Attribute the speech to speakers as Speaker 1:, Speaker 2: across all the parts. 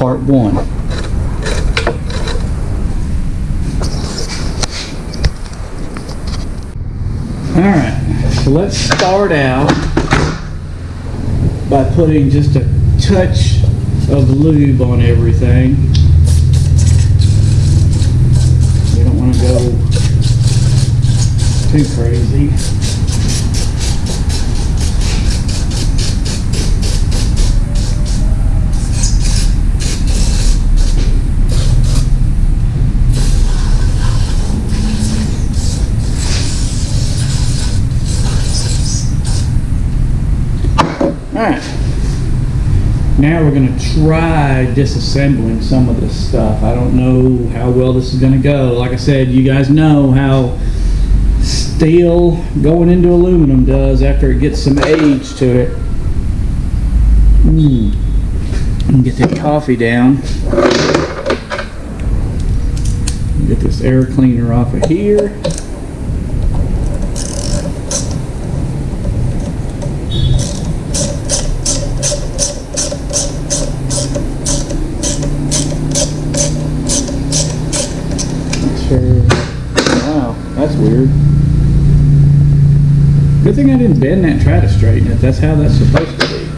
Speaker 1: part 1. Alright, so let's start out by putting just a touch of lube on everything. We don't want to go too crazy. Alright, now we're going to try disassembling some of this stuff. I don't know how well this is going to go. Like I said, you guys know how steel going into aluminum does after it gets some age to it. Get that coffee down. Get this air cleaner off of here. Wow, that's weird. Good thing I didn't bend that and try to straighten it. That's how that's supposed to be.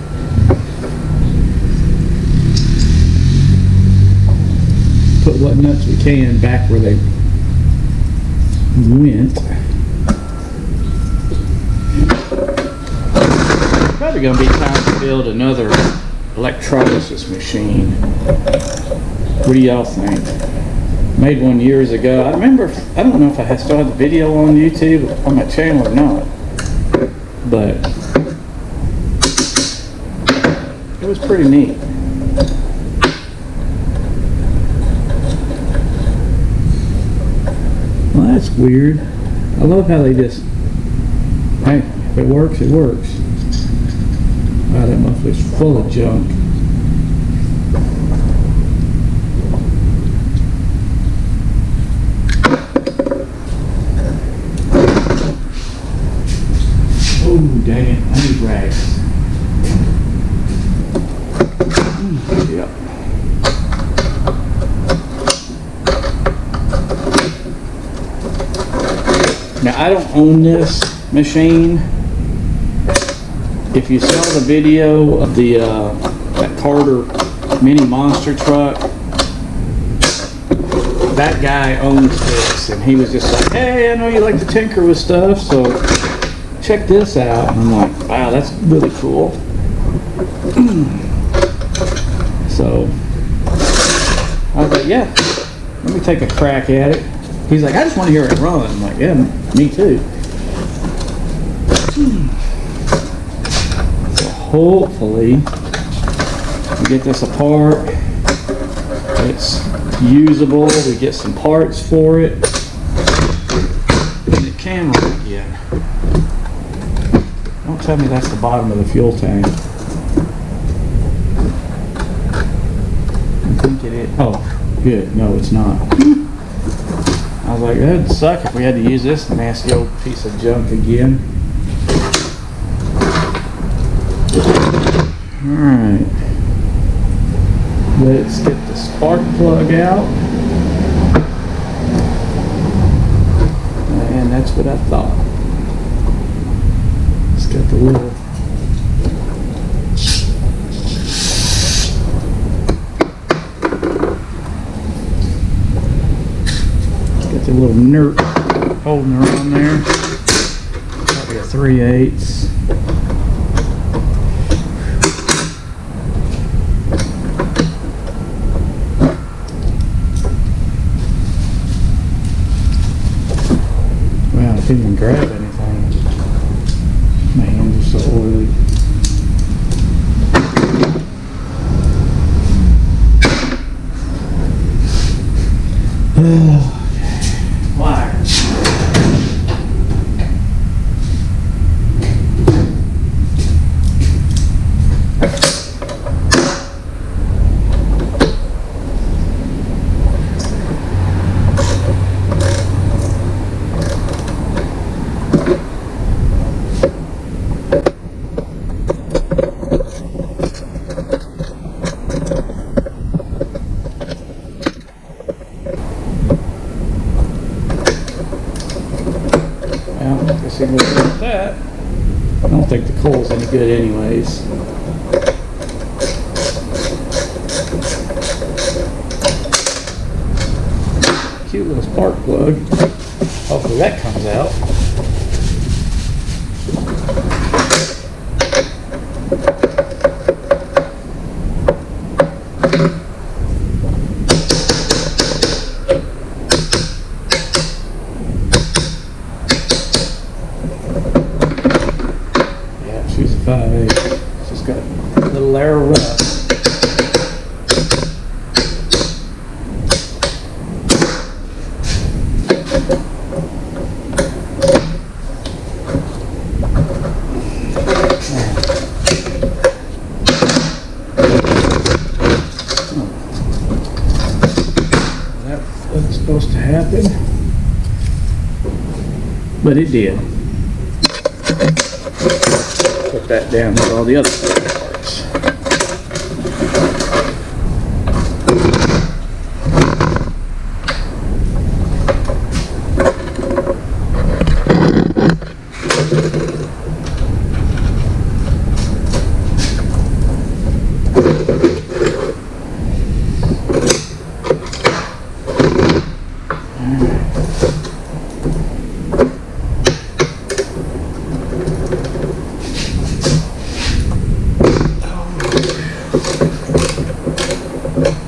Speaker 1: Put what nuts we can back where they went. Probably going to be time to build another electrolysis machine. What do y'all think? Made one years ago. I remember, I don't know if I still have the video on YouTube on my channel or not, but it was pretty neat. Well, that's weird. I love how they just, hey, if it works, it works. Wow, that muffler's full of junk. Oh, dang it, I need rags. Yep. Now, I don't own this machine. If you saw the video of the that Carter mini monster truck, that guy owns this, and he was just like, hey, I know you like to tinker with stuff, so check this out. And I'm like, wow, that's really cool. So I was like, yeah, let me take a crack at it. He's like, I just want to hear it run. I'm like, yeah, me too. So hopefully we get this apart. It's usable. We get some parts for it. And it can run again. Don't tell me that's the bottom of the fuel tank. I think it is. Oh, good. No, it's not. I was like, that'd suck if we had to use this nasty old piece of junk again. Alright. Let's get the spark plug out. And that's what I thought. Got the little nert holding her on there. Probably a 3/8. Wow, I couldn't even grab anything. My hands are so oily. Wires. see what we'll do with that. I don't think the coal's any good anyways. Cute little spark plug. Hopefully that comes out. Yeah, she's a 5/8. She's got a little layer of rust. Supposed to happen, but it did. Put that down with all the other parts.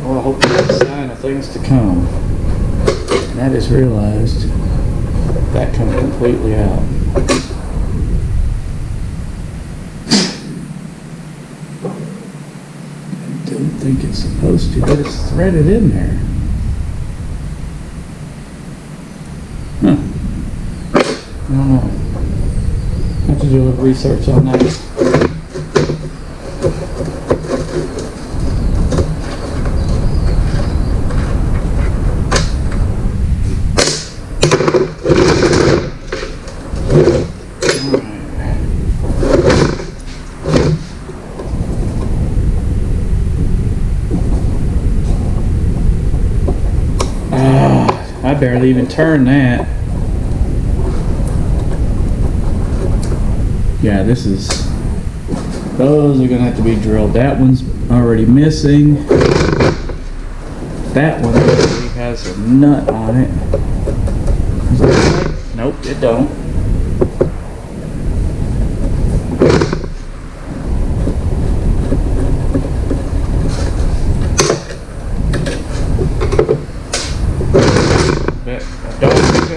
Speaker 1: Well, I hope that's a sign of things to come. And that is realized that comes completely out. I don't think it's supposed to, but it's threaded in there. Huh. I don't know. Have to do a little research on that. I barely even turned that. Yeah, those are gonna have to be drilled. That one's already missing. That one actually has a nut on it. Nope, it don't.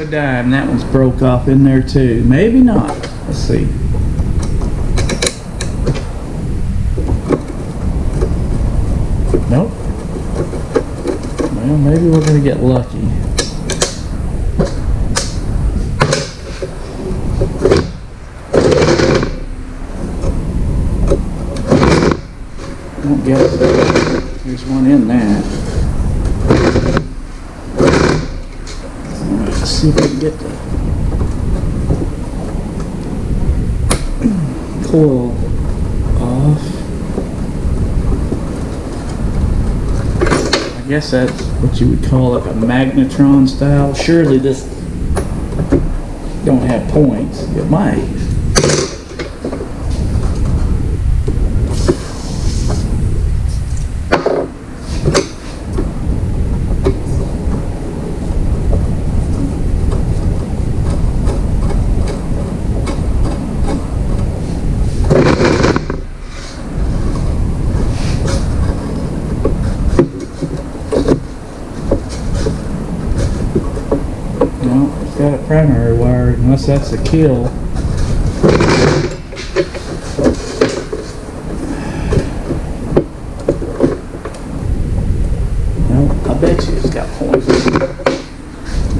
Speaker 1: Dime. That one's broke off in there too. Maybe not. Let's see. Nope. Well, maybe we're gonna get lucky. Don't get it. There's one in that. Let's see if we can get the coil off. I guess that's what you would call like a magnetron style. Surely this don't have points. It might. Got a primary wire, unless that's the kill. No, I bet you it's got points. I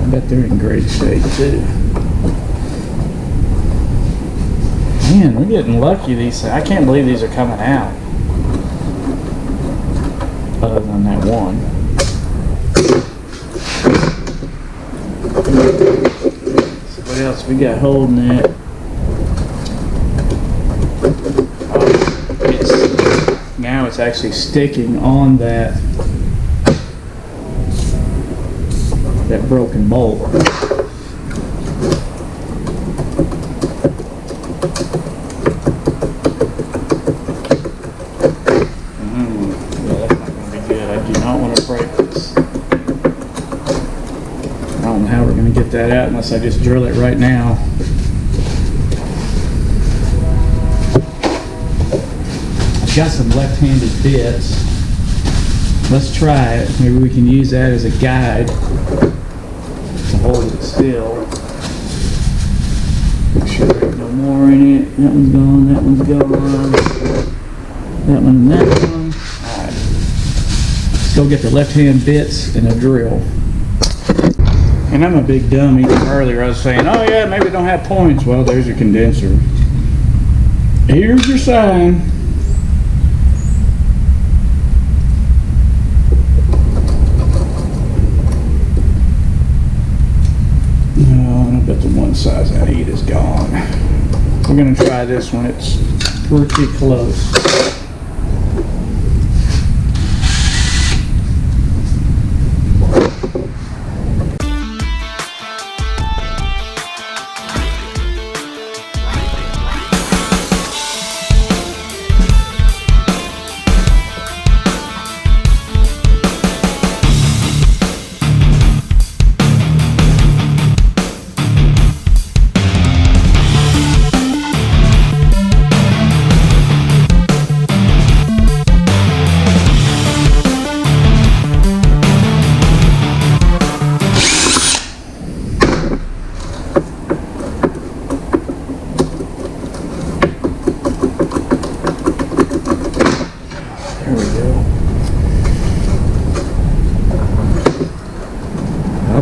Speaker 1: bet they're in great shape too. Man, we're getting lucky. These, I can't believe these are coming out. Other than that one. What else we got holding that? Now it's actually sticking on that broken bolt. that out unless I just drill it right now. I've got some left-handed bits. Let's try it. Maybe we can use that as a guide to hold it still. Make sure there ain't no more in it. That one's gone, that one's gone. That one and that one. Alright. Let's go get the left-hand bits and a drill. And I'm a big dummy. Earlier I was saying, oh yeah, maybe it don't have points. Well, there's your condenser. Here's your sign. But the one size I need is gone. We're going to try this one. It's pretty close.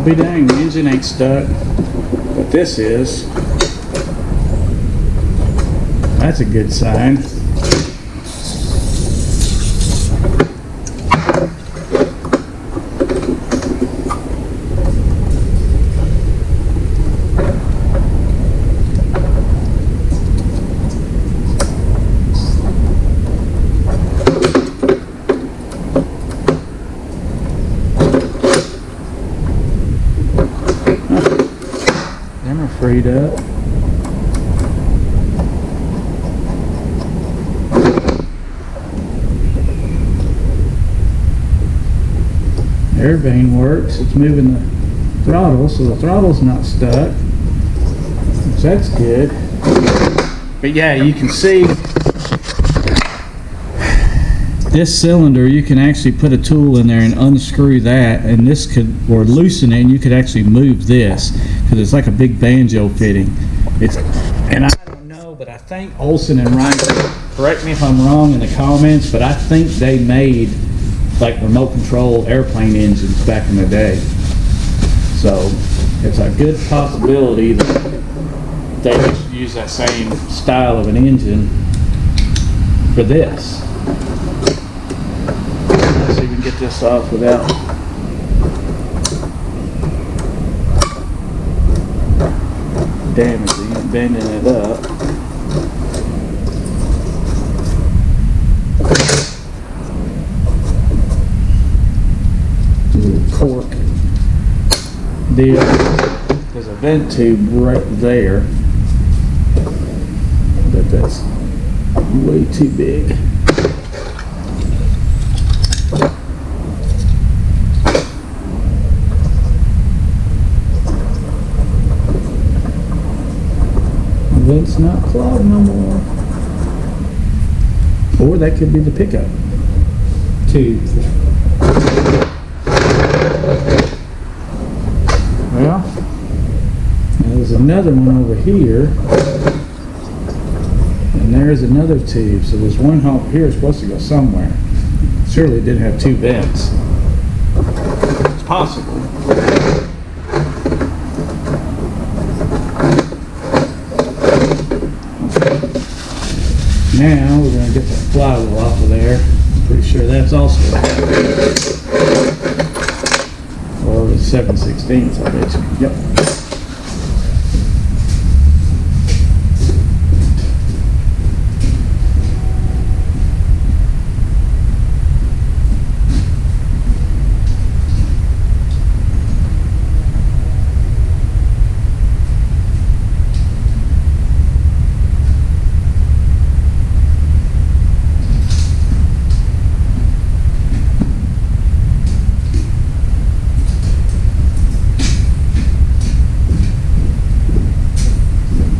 Speaker 1: Be dang, the engine ain't stuck, but this is. That's a good sign. Freed up. Air vane works. It's moving the throttle, so the throttle's not stuck. So that's good. But yeah, you can see this cylinder, you can actually put a tool in there and unscrew that, and this could, or loosen it, and you could actually move this, because it's like a big banjo fitting. It's, and I don't know, but I think Olson and Ryan, correct me if I'm wrong in the comments, but I think they made like remote control airplane engines back in the day. So it's a good possibility that they just use that same style of an engine for this. Let's see if we can get this off without damaging and bending it up. Little cork deal. There's a vent tube right there, but that's way too big. Vent's not clogged no more. Or that could be the pickup tube. Well, there's another one over here, and there's another tube. So there's one hole here supposed to go somewhere. Surely it didn't have two vents. It's possible. Now we're going to get the flywheel off of there. I'm pretty sure that's also or 7/16, I bet you. Yep.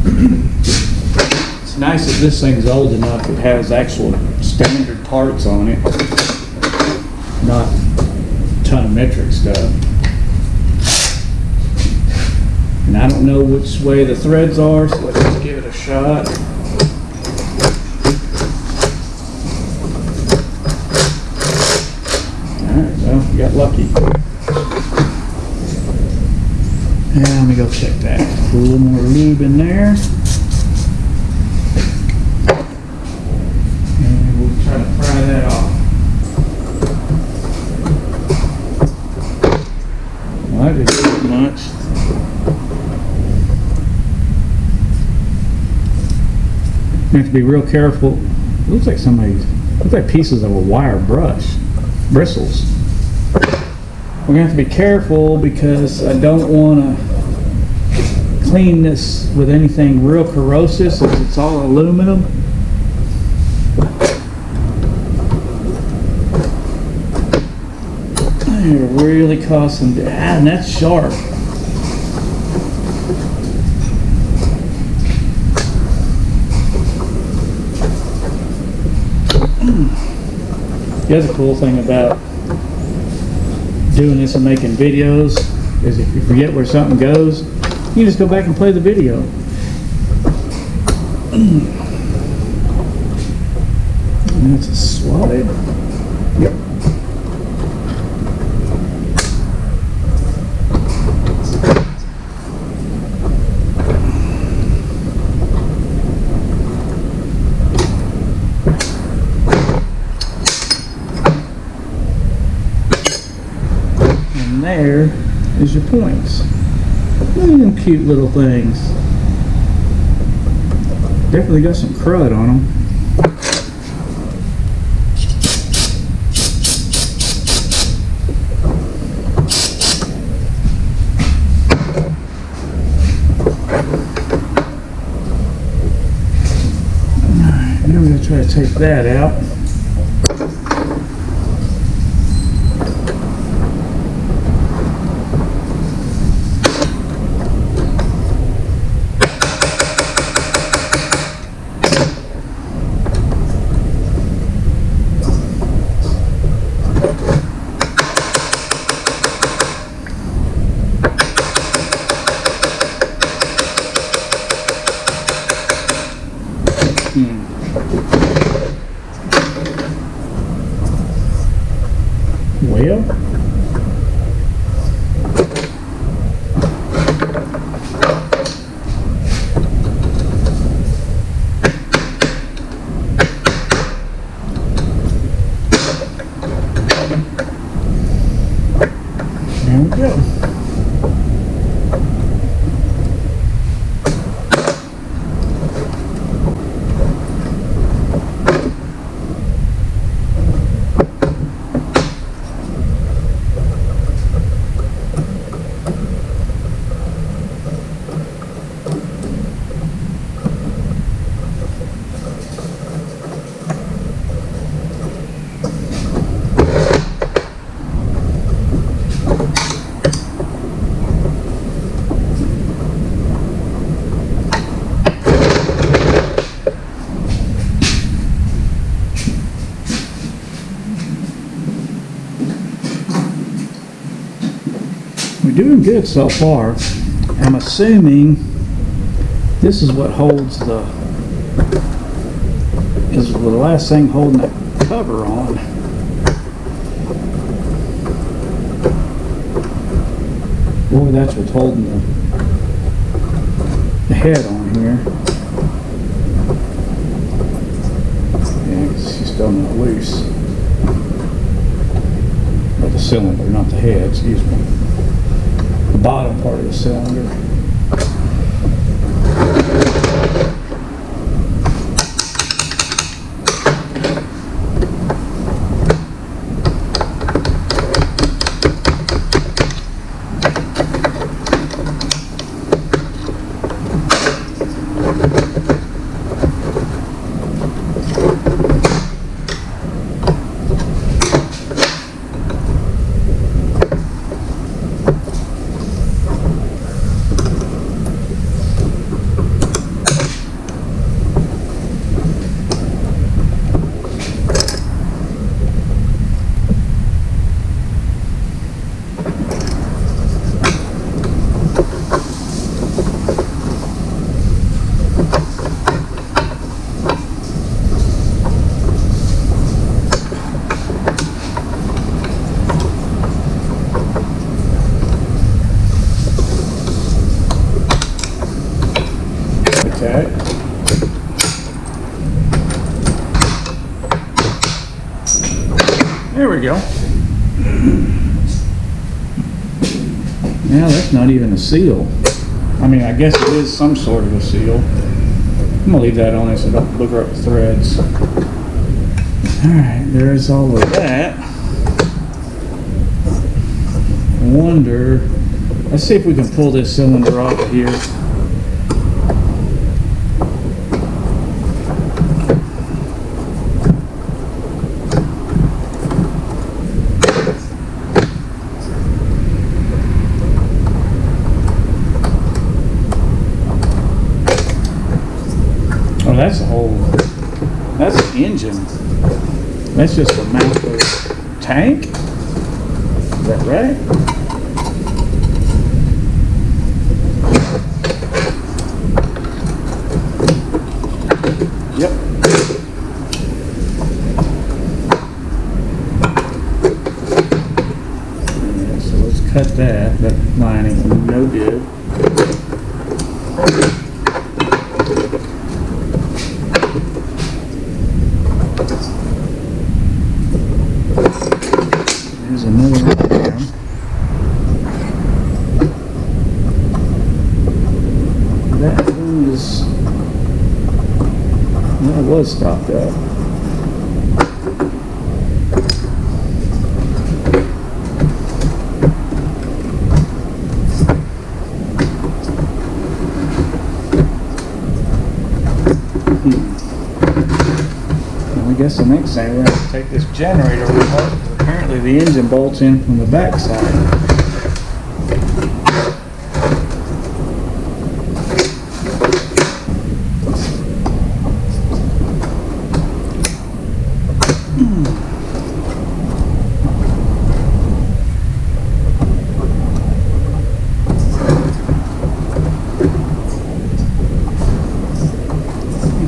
Speaker 1: It's nice that this thing's old enough, it has actual standard parts on it, not a ton of metric stuff. And I don't know which way the threads are, so let's just give it a shot. Alright, well, we got lucky. And let me go check that. Put a little more lube in there. And we'll try to pry that off. Well, that didn't do much. You have to be real careful. It looks like looks like pieces of a wire brush, bristles. We're gonna have to be careful because I don't want to clean this with anything real corrosive since it's all aluminum. It really caused some, and that's sharp. The other cool thing about doing this and making videos is if you forget where something goes, you just go back and play the video. And that's a slide. Yep. There is your points. Look at them cute little things. Definitely got some crud on them. Alright, now we're going to try to take that out. Well, there we go. We're doing good so far. I'm assuming this is what holds is the last thing holding that cover on. Boy, that's what's holding the head on here. Yeah, it's still not loose. Or the cylinder, not the head, excuse me. The bottom part of the cylinder. contact. There we go. Now that's not even a seal. I mean, I guess it is some sort of a seal. I'm gonna leave that on there so I don't booger up the threads. Alright, there's all of that. I wonder, let's see if we can pull this cylinder off of here. That's the whole, that's the engine. That's just the mount of the tank. Is that right? Yep. Yeah, so let's cut that. That lining, no good. There's another one there. That was stopped up. I guess the next thing we're going to take this generator apart. Apparently the engine bolts in from the back side.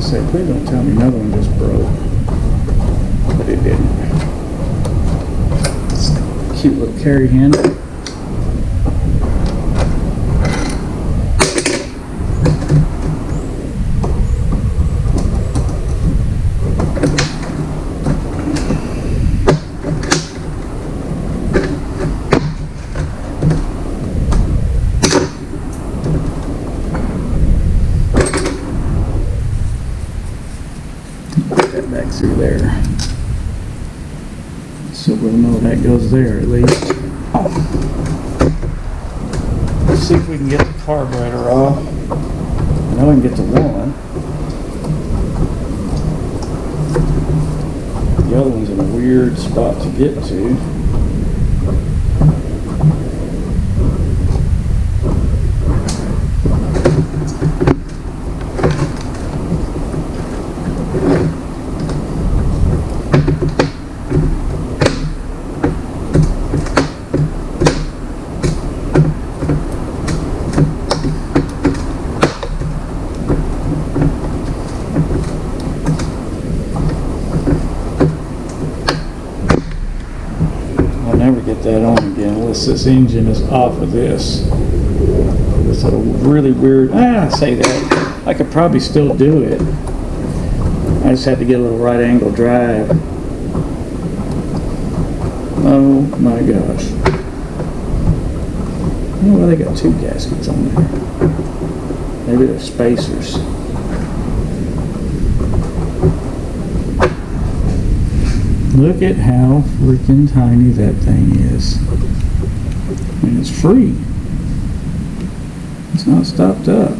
Speaker 1: Say, please don't tell me another one just broke. But it didn't. Cute little carry handle. Back through there, so we'll know that goes there at least. Let's see if we can get the carburetor off. I know we can get the one. The other one's in a weird spot to get to. Never get that on again unless this engine is off of this. It's a really weird, I say that, I could probably still do it. I just had to get a little right angle drive. Oh my gosh. Oh, well, they got two gaskets on there. Maybe they're spacers. Look at how freaking tiny that thing is. And it's free. It's not stopped up.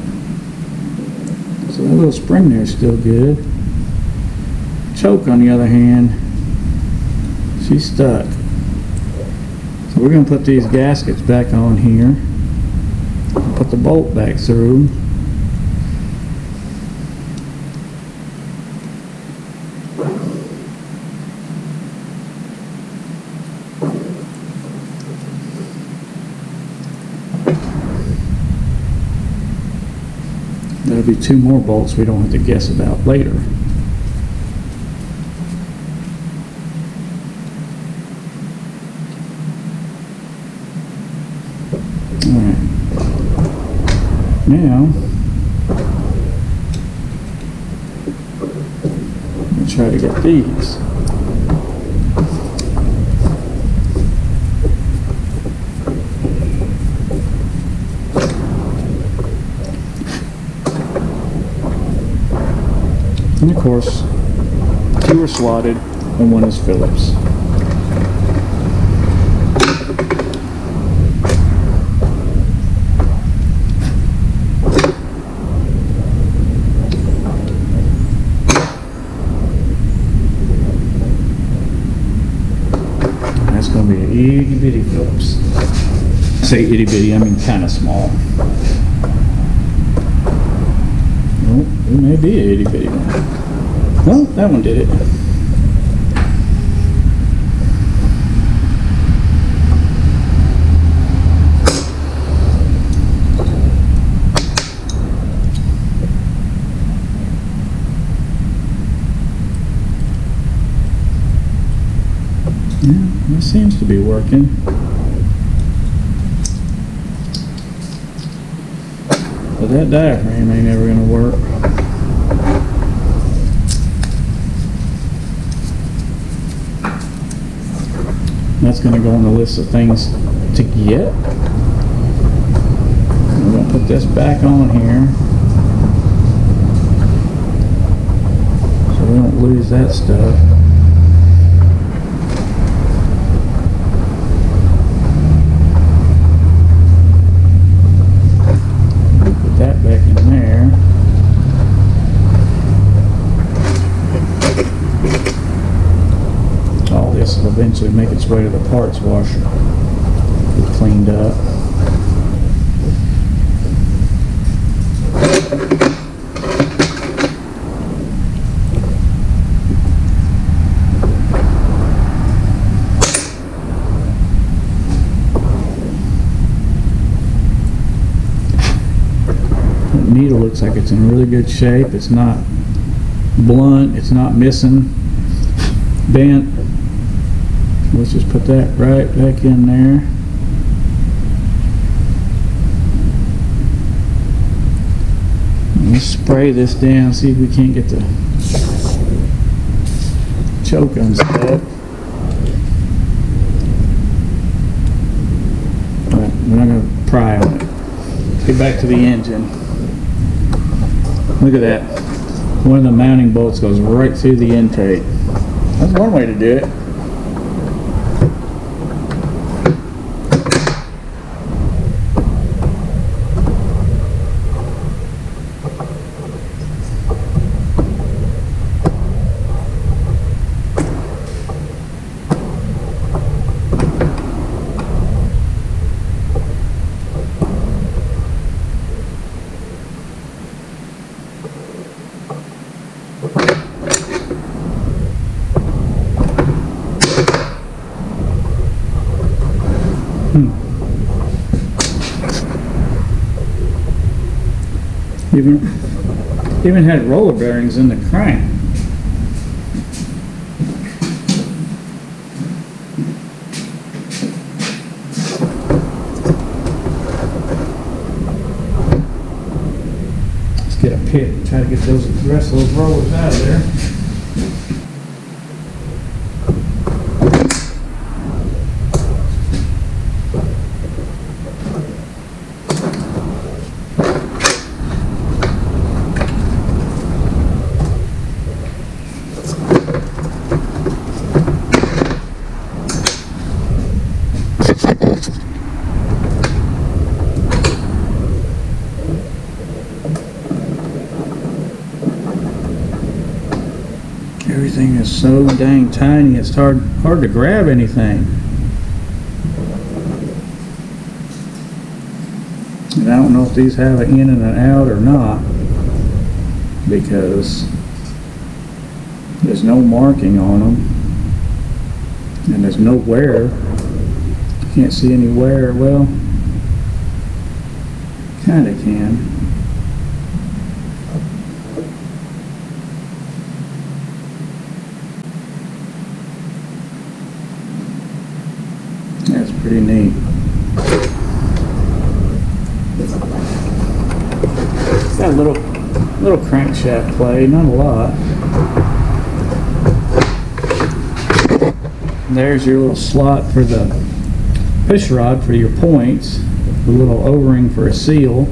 Speaker 1: So that little spring there is still good. Choke, on the other hand, she's stuck. So we're going to put these gaskets back on here. Put the bolt back through. There'll be two more bolts we don't have to guess about later. Alright. Now, try to get these. And of course, 2 are slotted and 1 is Phillips. That's going to be an itty bitty Phillips. I say itty bitty, I mean kind of small. Well, it may be an itty bitty one. Well, that one did it. Yeah, it seems to be working. But that diaphragm ain't ever going to work. That's going to go on the list of things to get. We're going to put this back on here so we don't lose that stuff. That back in there. All this will eventually make its way to the parts washer. Get cleaned up. Needle looks like it's in really good shape. It's not blunt, it's not missing, bent. Let's just put that right back in there. Let's spray this down, see if we can't get the choke unstuck. But we're not going to pry on it. Let's get back to the engine. Look at that. One of the mounting bolts goes right through the intake. That's one way to do it. Even had roller bearings in the crank. Let's get a pit and try to get the rest of those rollers out of there. Everything is so dang tiny, it's hard to grab anything. And I don't know if these have an in and an out or not, because there's no marking on them, and there's no wear. You can't see any wear. Well, kinda can. That's pretty neat. Got a little crankshaft play, not a lot. There's your little slot for the push rod for your points, the little O-ring for a seal.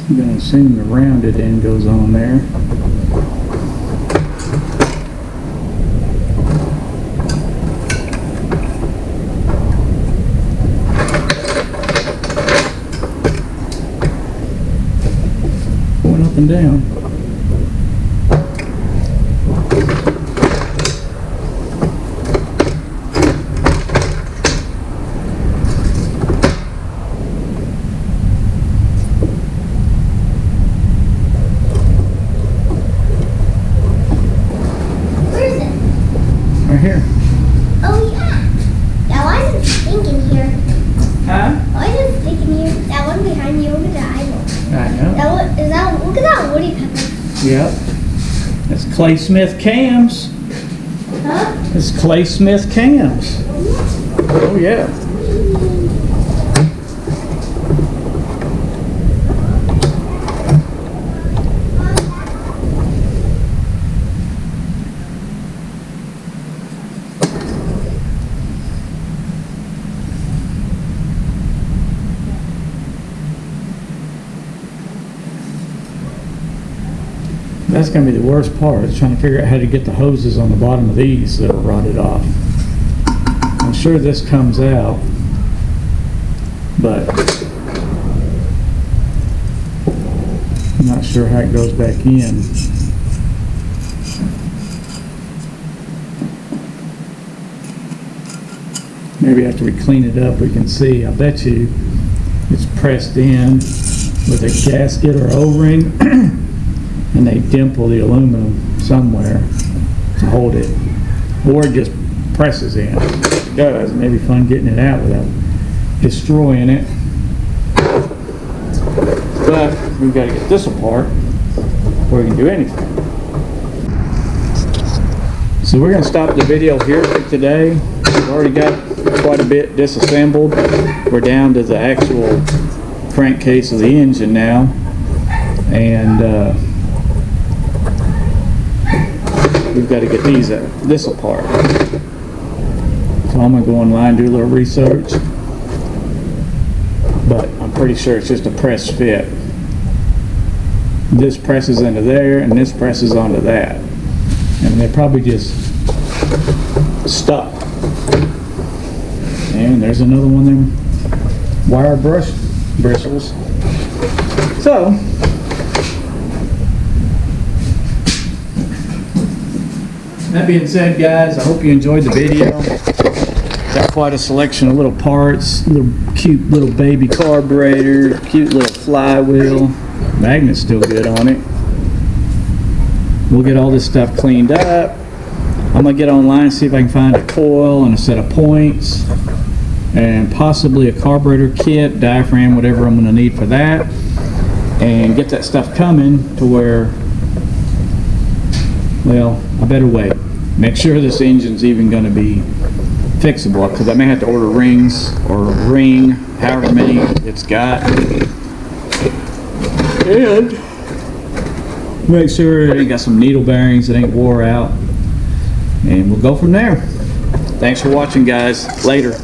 Speaker 1: I'm going to assume the rounded end goes on there. Going up and down. Right here.
Speaker 2: Oh yeah. That one is sticking here.
Speaker 1: Huh?
Speaker 2: Why is it sticking here? That one behind you over the eyeball.
Speaker 1: I know.
Speaker 2: That one is that. Look at that woody pepper.
Speaker 1: Yep. That's Clay Smith cams.
Speaker 2: Huh?
Speaker 1: It's Clay Smith cams. Oh yeah. That's going to be the worst part, is trying to figure out how to get the hoses on the bottom of these that are rotted off. I'm sure this comes out, but I'm not sure how it goes back in. Maybe after we clean it up we can see. I bet you it's pressed in with a gasket or O-ring and they dimple the aluminum somewhere to hold it, or it just presses in. If it does, it may be fun getting it out without destroying it. But we've got to get this apart before we can do anything. So we're going to stop the video here for today. We've already got quite a bit disassembled. We're down to the actual crankcase of the engine now, and we've got to get this apart. So I'm going to go online, do a little research, but I'm pretty sure it's just a press fit. This presses into there and this presses onto that, and they're probably just stuck. And there's another one of them wire bristles. So that being said, guys, I hope you enjoyed the video. Got quite a selection of little parts, little cute little baby carburetor, cute little flywheel. Magnet's still good on it. We'll get all this stuff cleaned up. I'm gonna get online and see if I can find a coil and a set of points and possibly a carburetor kit, diaphragm, whatever I'm gonna need for that, and get that stuff coming to where, well, I better wait. Make sure this engine's even going to be fixable, because I may have to order rings or a ring, however many it's got, and make sure it got some needle bearings that ain't wore out, and we'll go from there. Thanks for watching, guys. Later.